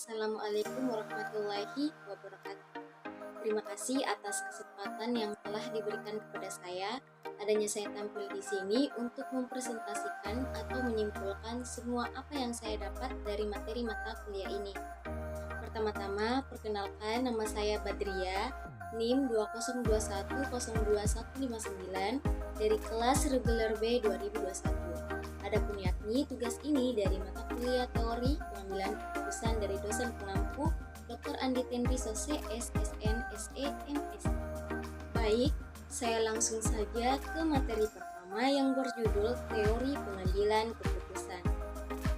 Assalamualaikum warahmatullahi wabarakatuh. Terima kasih atas kesempatan yang telah diberikan kepada saya. Adanya saya tampil di sini untuk mempresentasikan atau menyimpulkan semua apa yang saya dapat dari materi mata kuliah ini. Pertama-tama, perkenalkan, nama saya Badria, NIM 2021021159 dari kelas reguler B 2021. Adapun yakni tugas ini dari mata kuliah teori pengambilan keputusan dari dosen pengampu Dr. Andi Tenri Sose, SSN, SE, MS. Baik, saya langsung saja ke materi pertama yang berjudul teori pengambilan keputusan.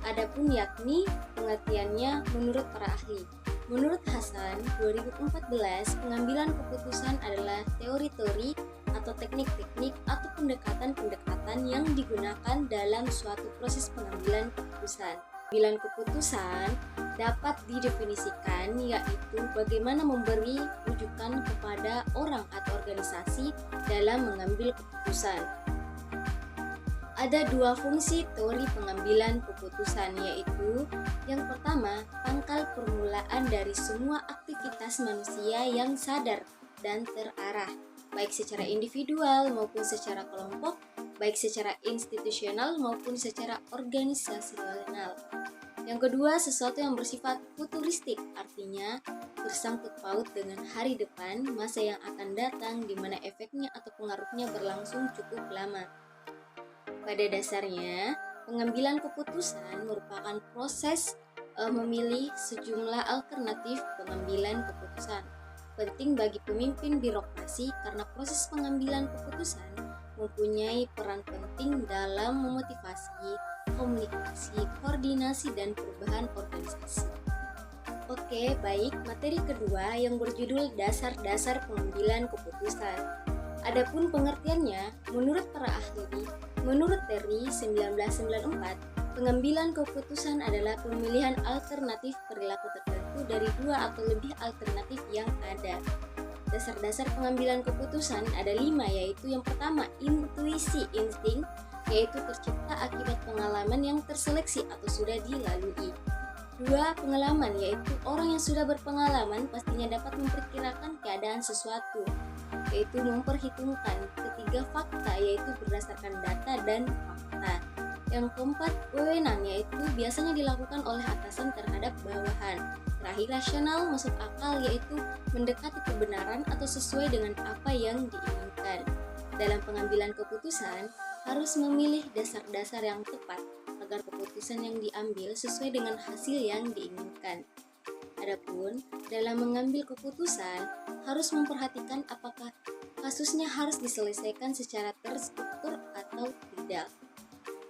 Adapun yakni pengertiannya menurut para ahli. Menurut Hasan, 2014, pengambilan keputusan adalah teori-teori atau teknik-teknik atau pendekatan-pendekatan yang digunakan dalam suatu proses pengambilan keputusan. Pengambilan keputusan dapat didefinisikan yaitu bagaimana memberi rujukan kepada orang atau organisasi dalam mengambil keputusan. Ada dua fungsi teori pengambilan keputusan, yaitu yang pertama, pangkal permulaan dari semua aktivitas manusia yang sadar dan terarah, baik secara individual maupun secara kelompok, baik secara institusional maupun secara organisasional. Yang kedua, sesuatu yang bersifat futuristik, artinya bersangkut paut dengan hari depan, masa yang akan datang di mana efeknya atau pengaruhnya berlangsung cukup lama. Pada dasarnya, pengambilan keputusan merupakan proses memilih sejumlah alternatif pengambilan keputusan. Penting bagi pemimpin birokrasi karena proses pengambilan keputusan mempunyai peran penting dalam memotivasi, komunikasi, koordinasi, dan perubahan organisasi. Oke, baik, materi kedua yang berjudul dasar-dasar pengambilan keputusan. Adapun pengertiannya, menurut para ahli, menurut Terry 1994, pengambilan keputusan adalah pemilihan alternatif perilaku tertentu dari dua atau lebih alternatif yang ada. Dasar-dasar pengambilan keputusan ada 5, yaitu yang pertama, intuisi insting, yaitu tercipta akibat pengalaman yang terseleksi atau sudah dilalui. 2. Pengalaman, yaitu orang yang sudah berpengalaman pastinya dapat memperkirakan keadaan sesuatu, yaitu memperhitungkan. 3. Fakta, yaitu berdasarkan data dan fakta. Yang keempat, wewenang, yaitu biasanya dilakukan oleh atasan terhadap bawahan. Terakhir, rasional, masuk akal, yaitu mendekati kebenaran atau sesuai dengan apa yang diinginkan. Dalam pengambilan keputusan, harus memilih dasar-dasar yang tepat agar keputusan yang diambil sesuai dengan hasil yang diinginkan. Adapun dalam mengambil keputusan harus memperhatikan apakah kasusnya harus diselesaikan secara terstruktur atau tidak.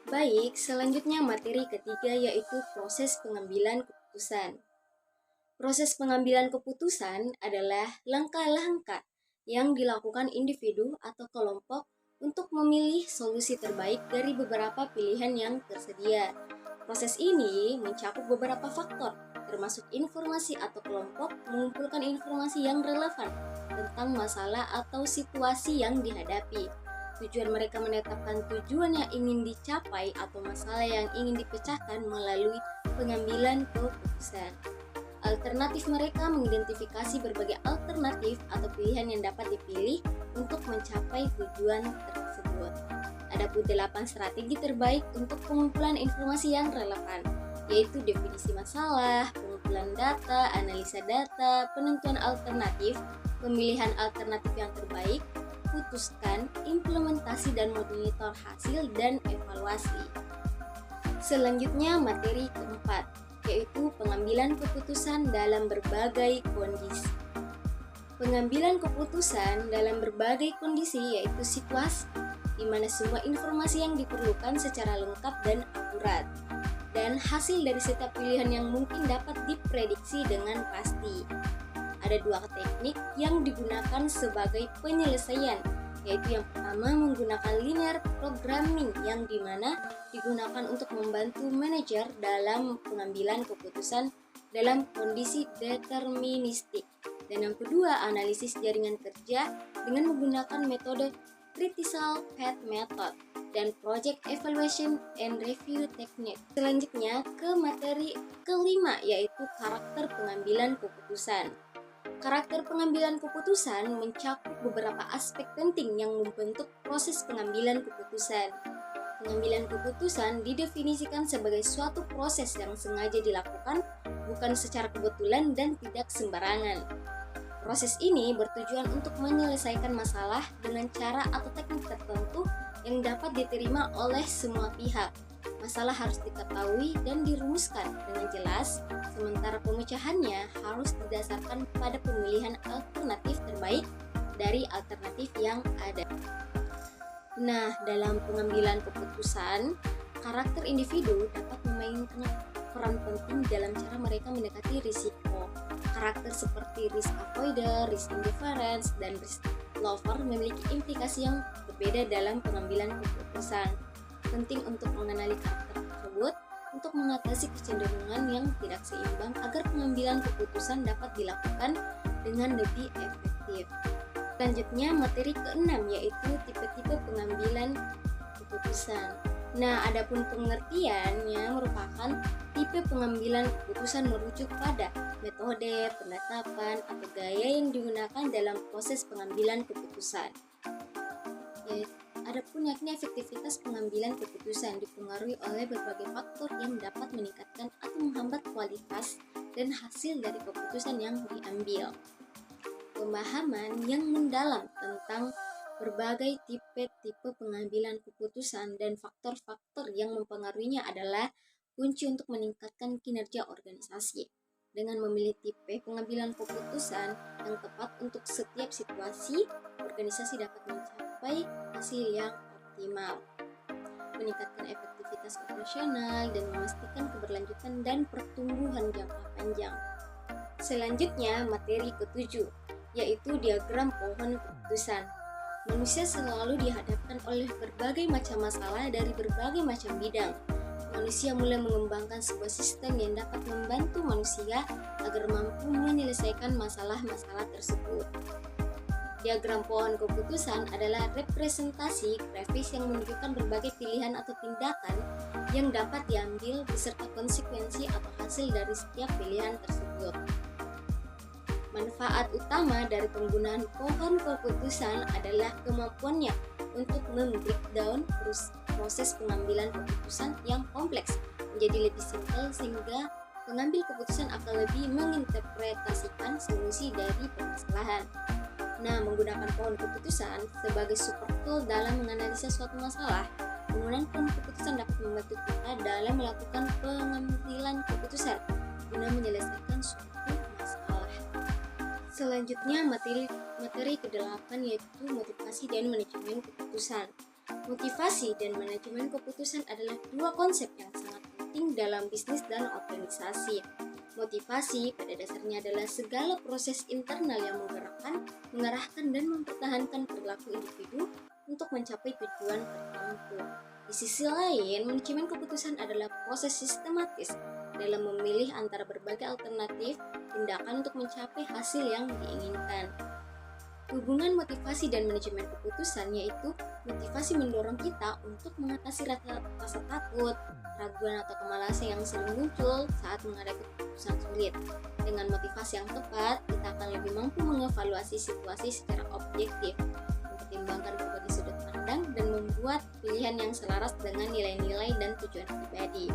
Baik, selanjutnya materi ketiga yaitu proses pengambilan keputusan. Proses pengambilan keputusan adalah langkah-langkah yang dilakukan individu atau kelompok untuk memilih solusi terbaik dari beberapa pilihan yang tersedia. Proses ini mencakup beberapa faktor, termasuk informasi atau kelompok mengumpulkan informasi yang relevan tentang masalah atau situasi yang dihadapi. Tujuan mereka menetapkan tujuan yang ingin dicapai atau masalah yang ingin dipecahkan melalui pengambilan keputusan. Alternatif mereka mengidentifikasi berbagai alternatif atau pilihan yang dapat dipilih untuk mencapai tujuan tersebut. Ada 8 strategi terbaik untuk pengumpulan informasi yang relevan, yaitu definisi masalah, pengumpulan data, analisa data, penentuan alternatif, pemilihan alternatif yang terbaik, putuskan, implementasi dan monitor hasil, dan evaluasi. Selanjutnya materi keempat, yaitu pengambilan keputusan dalam berbagai kondisi. Pengambilan keputusan dalam berbagai kondisi yaitu situasi, di mana semua informasi yang diperlukan secara lengkap dan akurat, dan hasil dari setiap pilihan yang mungkin dapat diprediksi dengan pasti. Ada 2 teknik yang digunakan sebagai penyelesaian, yaitu yang pertama menggunakan linear programming yang dimana digunakan untuk membantu manajer dalam pengambilan keputusan dalam kondisi deterministik. Dan yang kedua, analisis jaringan kerja dengan menggunakan metode critical path method. dan Project Evaluation and Review Technique. Selanjutnya ke materi kelima, yaitu karakter pengambilan keputusan. Karakter pengambilan keputusan mencakup beberapa aspek penting yang membentuk proses pengambilan keputusan. Pengambilan keputusan didefinisikan sebagai suatu proses yang sengaja dilakukan, bukan secara kebetulan dan tidak sembarangan. Proses ini bertujuan untuk menyelesaikan masalah dengan cara atau teknik tertentu yang dapat diterima oleh semua pihak. Masalah harus diketahui dan dirumuskan dengan jelas, sementara pemecahannya harus didasarkan pada pemilihan alternatif terbaik dari alternatif yang ada. Nah, dalam pengambilan keputusan, karakter individu dapat memainkan peran penting dalam cara mereka mendekati risiko. Karakter seperti risk avoider, risk indifference, dan risk lover memiliki implikasi yang berbeda dalam pengambilan keputusan. Penting untuk mengenali karakter tersebut untuk mengatasi kecenderungan yang tidak seimbang agar pengambilan keputusan dapat dilakukan dengan lebih efektif. Selanjutnya materi ke-6, yaitu tipe-tipe pengambilan keputusan. Nah, adapun pengertiannya merupakan tipe pengambilan keputusan merujuk pada metode, penetapan, atau gaya yang digunakan dalam proses pengambilan keputusan. Adapun yakni efektivitas pengambilan keputusan dipengaruhi oleh berbagai faktor yang dapat meningkatkan atau menghambat kualitas dan hasil dari keputusan yang diambil. Pemahaman yang mendalam tentang berbagai tipe-tipe pengambilan keputusan dan faktor-faktor yang mempengaruhinya adalah kunci untuk meningkatkan kinerja organisasi. Dengan memilih tipe pengambilan keputusan yang tepat untuk setiap situasi, organisasi dapat mencapai hasil yang optimal, meningkatkan efektivitas operasional, dan memastikan keberlanjutan dan pertumbuhan jangka panjang. Selanjutnya, materi ke-7, yaitu diagram pohon keputusan. Manusia selalu dihadapkan oleh berbagai macam masalah dari berbagai macam bidang. Manusia mulai mengembangkan sebuah sistem yang dapat membantu manusia agar mampu menyelesaikan masalah-masalah tersebut. Diagram pohon keputusan adalah representasi grafis yang menunjukkan berbagai pilihan atau tindakan yang dapat diambil beserta konsekuensi atau hasil dari setiap pilihan tersebut. Manfaat utama dari penggunaan pohon keputusan adalah kemampuannya untuk membreakdown proses pengambilan keputusan yang kompleks menjadi lebih simpel, sehingga pengambil keputusan akan lebih menginterpretasikan solusi dari permasalahan. Nah, menggunakan pohon keputusan sebagai super tool dalam menganalisa suatu masalah, penggunaan pohon keputusan dapat membantu kita dalam melakukan pengambilan keputusan guna menyelesaikan suatu masalah. Selanjutnya materi ke-8, yaitu motivasi dan manajemen keputusan. Motivasi dan manajemen keputusan adalah dua konsep yang sangat penting dalam bisnis dan organisasi. Motivasi pada dasarnya adalah segala proses internal yang menggerakkan, mengarahkan, dan mempertahankan perilaku individu untuk mencapai tujuan tertentu. Di sisi lain, manajemen keputusan adalah proses sistematis dalam memilih antara berbagai alternatif tindakan untuk mencapai hasil yang diinginkan. Hubungan motivasi dan manajemen keputusan, yaitu motivasi mendorong kita untuk mengatasi rasa takut, keraguan atau kemalasan yang sering muncul saat menghadapi keputusan sulit. Dengan motivasi yang tepat, kita akan lebih mampu mengevaluasi situasi secara objektif, mempertimbangkan berbagai sudut pandang, dan membuat pilihan yang selaras dengan nilai-nilai dan tujuan pribadi.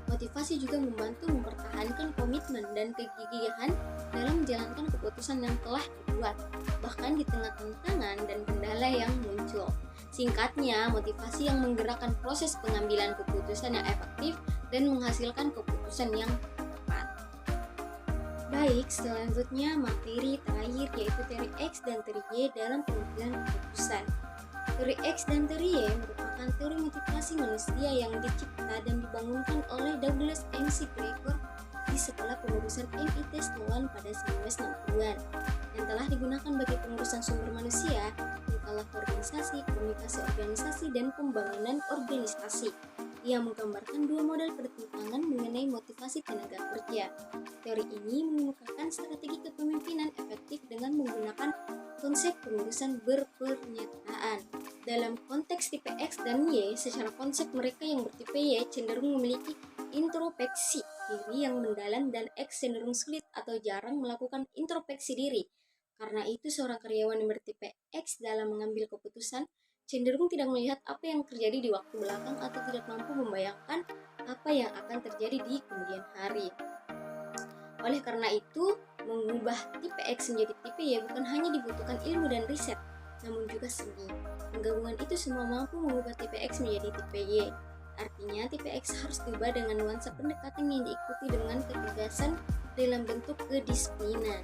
Motivasi juga membantu mempertahankan komitmen dan kegigihan dalam menjalankan keputusan yang telah dibuat, bahkan di tengah tantangan dan kendala yang muncul. Singkatnya, motivasi yang menggerakkan proses pengambilan keputusan yang efektif dan menghasilkan keputusan yang tepat. Baik, selanjutnya materi terakhir, yaitu teori X dan teori Y dalam pengambilan keputusan. Teori X dan teori Y merupakan teori motivasi manusia yang dicipta dan dibangunkan oleh Douglas McGregor di Sekolah Pengurusan MIT Sloan pada 1960-an dan telah digunakan bagi pengurusan sumber manusia, tingkah laku organisasi, komunikasi organisasi, dan pembangunan organisasi. yang menggambarkan dua model pertentangan mengenai motivasi tenaga kerja. Teori ini mengemukakan strategi kepemimpinan efektif dengan menggunakan konsep pengurusan berpernyataan. Dalam konteks tipe X dan Y, secara konsep mereka yang bertipe Y cenderung memiliki introspeksi diri yang mendalam dan X cenderung sulit atau jarang melakukan introspeksi diri. Karena itu, seorang karyawan yang bertipe X dalam mengambil keputusan cenderung tidak melihat apa yang terjadi di waktu belakang atau tidak mampu membayangkan apa yang akan terjadi di kemudian hari. Oleh karena itu, mengubah tipe X menjadi tipe Y bukan hanya dibutuhkan ilmu dan riset, namun juga seni. Penggabungan itu semua mampu mengubah tipe X menjadi tipe Y. Artinya, tipe X harus diubah dengan nuansa pendekatan yang diikuti dengan ketegasan dalam bentuk kedisiplinan.